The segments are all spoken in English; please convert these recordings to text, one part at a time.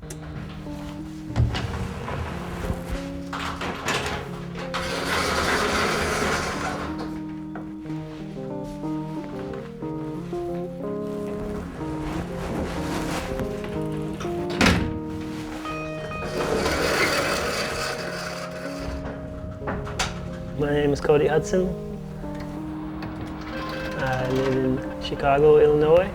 My name is Cody Hudson. I live in Chicago, Illinois.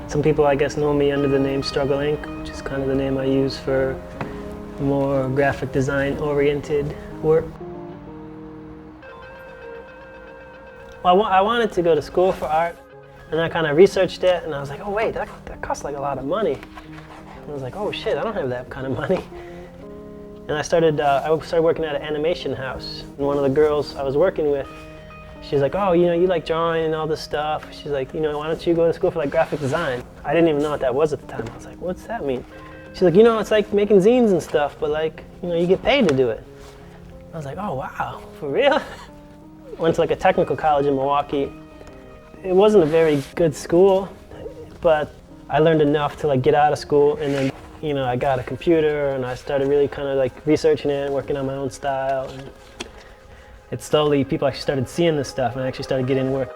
Some people, I guess, know me under the name Struggle Inc., which is kind of the name I use for more graphic design-oriented work. Well, I wanted to go to school for art, and I kind of researched it, and I was like, oh wait, that costs like a lot of money. And I was like, oh shit, I don't have that kind of money. And I started working at an animation house. And one of the girls I was working with, she's like, oh, you know, you like drawing and all this stuff. She's like, you know, why don't you go to school for like graphic design? I didn't even know what that was at the time. I was like, what's that mean? She's like, you know, it's like making zines and stuff, but like, you know, you get paid to do it. I was like, oh wow, for real? Went to like a technical college in Milwaukee. It wasn't a very good school, but I learned enough to like get out of school, and then, you know, I got a computer and I started really kind of like researching it and working on my own style. And it slowly, people actually started seeing this stuff, and I actually started getting work.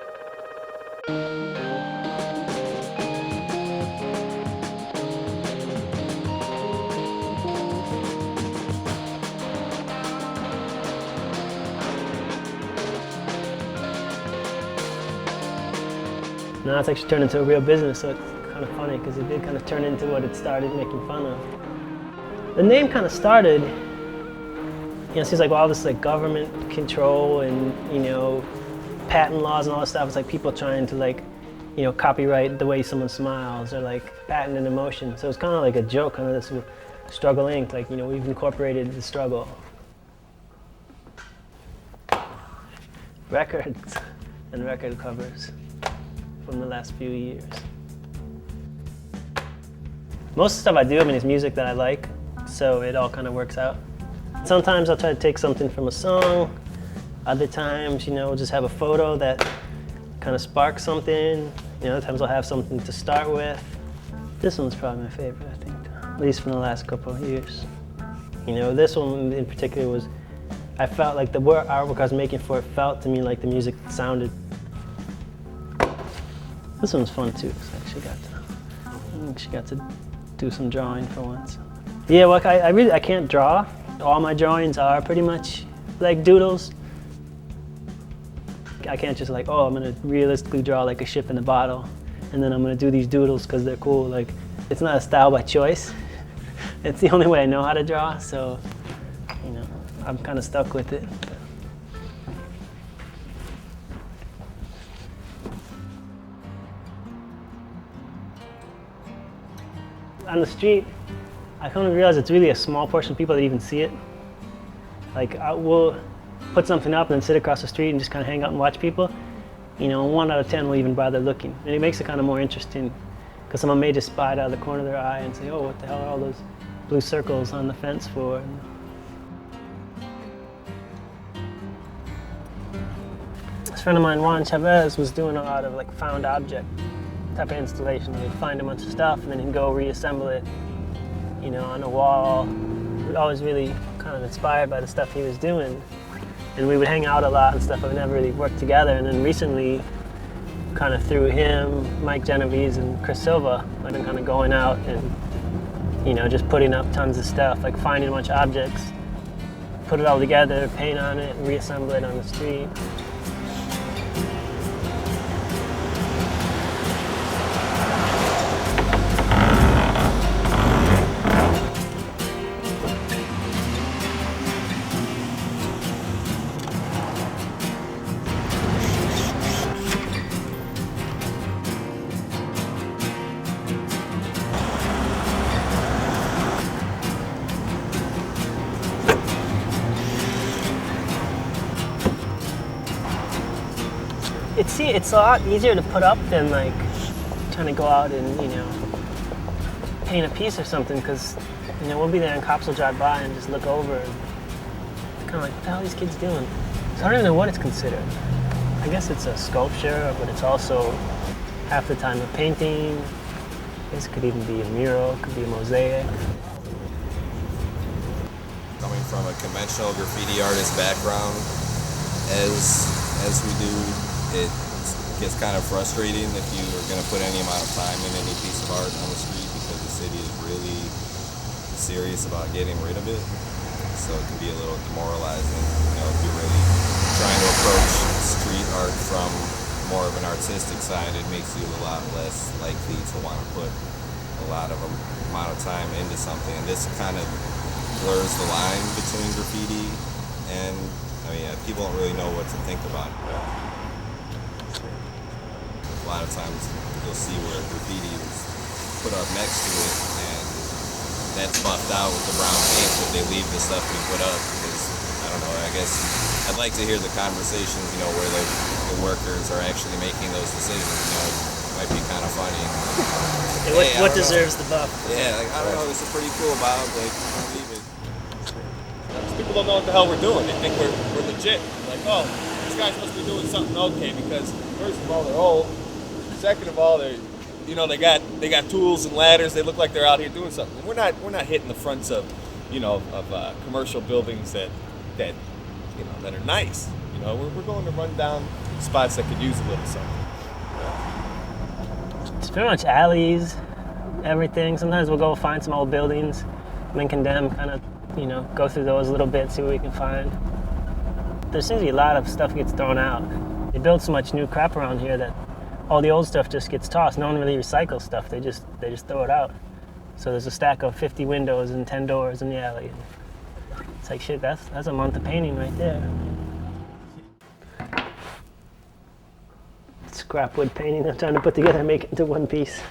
Now it's actually turned into a real business, so it's kind of funny because it did kind of turn into what it started making fun of. The name kind of started, you know, it seems like all this like government control and, you know, patent laws and all this stuff. It's like people trying to like, you know, copyright the way someone smiles or like patent an emotion. So it's kind of like a joke, kind of this Struggle Inc. Like, you know, we've incorporated the struggle. Records and record covers from the last few years. Most of the stuff I do, I mean, is music that I like, so it all kind of works out. Sometimes I'll try to take something from a song. Other times, you know, we'll just have a photo that kind of sparks something. You know, other times I'll have something to start with. This one's probably my favorite, I think, at least from the last couple of years. You know, this one in particular was, I felt like the artwork I was making for it felt to me like the music sounded. This one's fun too, because I actually got to do some drawing for once. Yeah, well, I can't draw. All my drawings are pretty much like doodles. I can't just like, oh, I'm gonna realistically draw like a ship in a bottle, and then I'm gonna do these doodles because they're cool. Like, it's not a style by choice. It's the only way I know how to draw, so, you know, I'm kind of stuck with it. On the street, I come to realize it's really a small portion of people that even see it. Like, we'll put something up and then sit across the street and just kind of hang out and watch people. You know, 1 out of 10 will even bother looking. And it makes it kind of more interesting, because someone may just spy it out of the corner of their eye and say, oh, what the hell are all those blue circles on the fence for? This friend of mine, Juan Chavez, was doing a lot of like found object type of installation. He'd find a bunch of stuff and then he'd go reassemble it, you know, on a wall. We were always really kind of inspired by the stuff he was doing. And we would hang out a lot and stuff, but we never really worked together. And then recently, kind of through him, Mike Genovese and Chris Silva, I've been kind of going out and, you know, just putting up tons of stuff, like finding a bunch of objects, put it all together, paint on it, and reassemble it on the street. It's a lot easier to put up than like trying to go out and, you know, paint a piece or something, because, you know, we'll be there and cops will drive by and just look over and kind of like, what the hell are these kids doing? So I don't even know what it's considered. I guess it's a sculpture, but it's also half the time a painting. This could even be a mural, it could be a mosaic. Coming from a conventional graffiti artist background, as we do, it gets kind of frustrating if you are going to put any amount of time in any piece of art on the street, because the city is really serious about getting rid of it. So it can be a little demoralizing, if you're really trying to approach street art from more of an artistic side. It makes you a lot less likely to want to put a lot of amount of time into something. And this kind of blurs the line between graffiti and, people don't really know what to think about it. A lot of times you'll see where graffiti is put up next to it, and that's buffed out with the brown paint, but they leave the stuff we put up because, I don't know, I guess I'd like to hear the conversations, where the workers are actually making those decisions. It might be kind of funny. What deserves the buff? Yeah, I don't know, this is pretty cool, Bob, leave it. People don't know what the hell we're doing. They think we're legit. Like, oh, these guys must be doing something okay, because first of all, they're old. Second of all, they got tools and ladders. They look like they're out here doing something. We're not hitting the fronts of commercial buildings that are nice. We're going to run down spots that could use a little something. It's pretty much alleys, everything. Sometimes we'll go find some old buildings, then condemn, kind of, go through those a little bit, see what we can find. There seems to be a lot of stuff gets thrown out. They build so much new crap around here that all the old stuff just gets tossed. No one really recycles stuff. They just throw it out. So there's a stack of 50 windows and 10 doors in the alley. It's like, shit, that's a month of painting right there. Scrap wood painting I'm trying to put together and make it into one piece.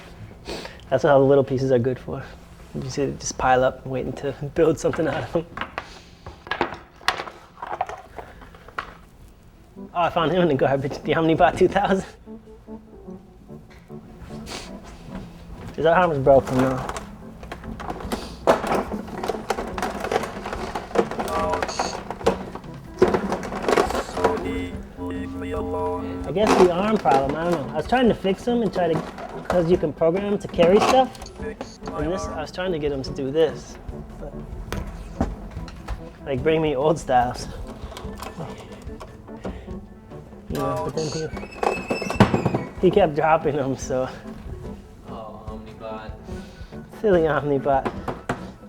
That's what all the little pieces are good for. You see it just pile up waiting to build something out of them. Oh, I found him in the garbage. The Omnibot 2000. Is that how much broke from now? I guess the arm problem, I don't know. I was trying to fix them and because you can program them to carry stuff. And I was trying to get them to do this. But, like, bring me old styles. But then he kept dropping them, so. Oh, Omnibot. Silly Omnibot.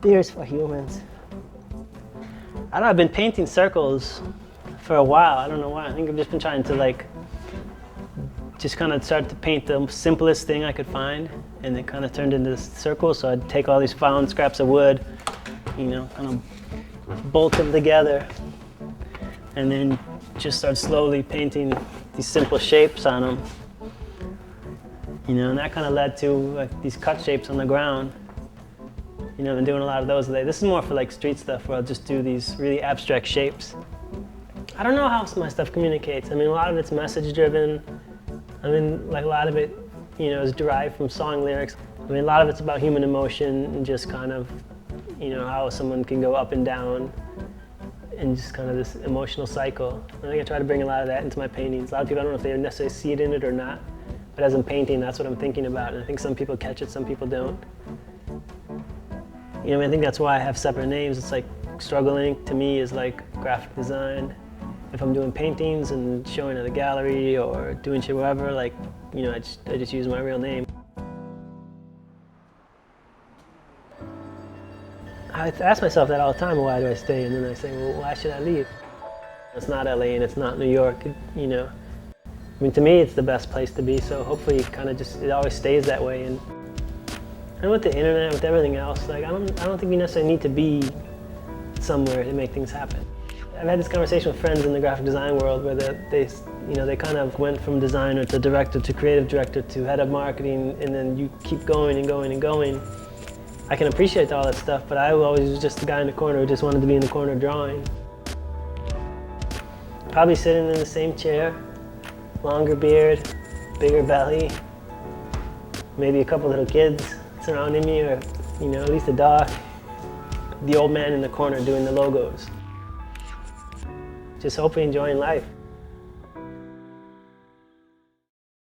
Beers for humans. I don't know, I've been painting circles for a while. I don't know why. I think I've just been trying to just kind of start to paint the simplest thing I could find, and it kind of turned into circles. So I'd take all these found scraps of wood, kind of bolt them together, and then just start slowly painting these simple shapes on them. And that kind of led to these cut shapes on the ground. I've been doing a lot of those today. This is more for street stuff, where I'll just do these really abstract shapes. I don't know how my stuff communicates. A lot of it's message driven. A lot of it, is derived from song lyrics. A lot of it's about human emotion and just kind of, how someone can go up and down and just kind of this emotional cycle. I think I try to bring a lot of that into my paintings. A lot of people, I don't know if they necessarily see it in it or not, but as I'm painting, that's what I'm thinking about. And I think some people catch it, some people don't. I think that's why I have separate names. It's like struggling to me is like graphic design. If I'm doing paintings and showing at a gallery or doing shit wherever, I just use my real name. I ask myself that all the time, why do I stay? And then I say, well, why should I leave? It's not LA and it's not New York, to me, it's the best place to be, so hopefully it always stays that way. And with the internet, with everything else, I don't think you necessarily need to be somewhere to make things happen. I've had this conversation with friends in the graphic design world where they kind of went from designer to director to creative director to head of marketing, and then you keep going and going and going. I can appreciate all that stuff, but I always was just the guy in the corner who just wanted to be in the corner drawing. Probably sitting in the same chair, longer beard, bigger belly, maybe a couple little kids surrounding me, or at least a dog. The old man in the corner doing the logos. Just hopefully enjoying life.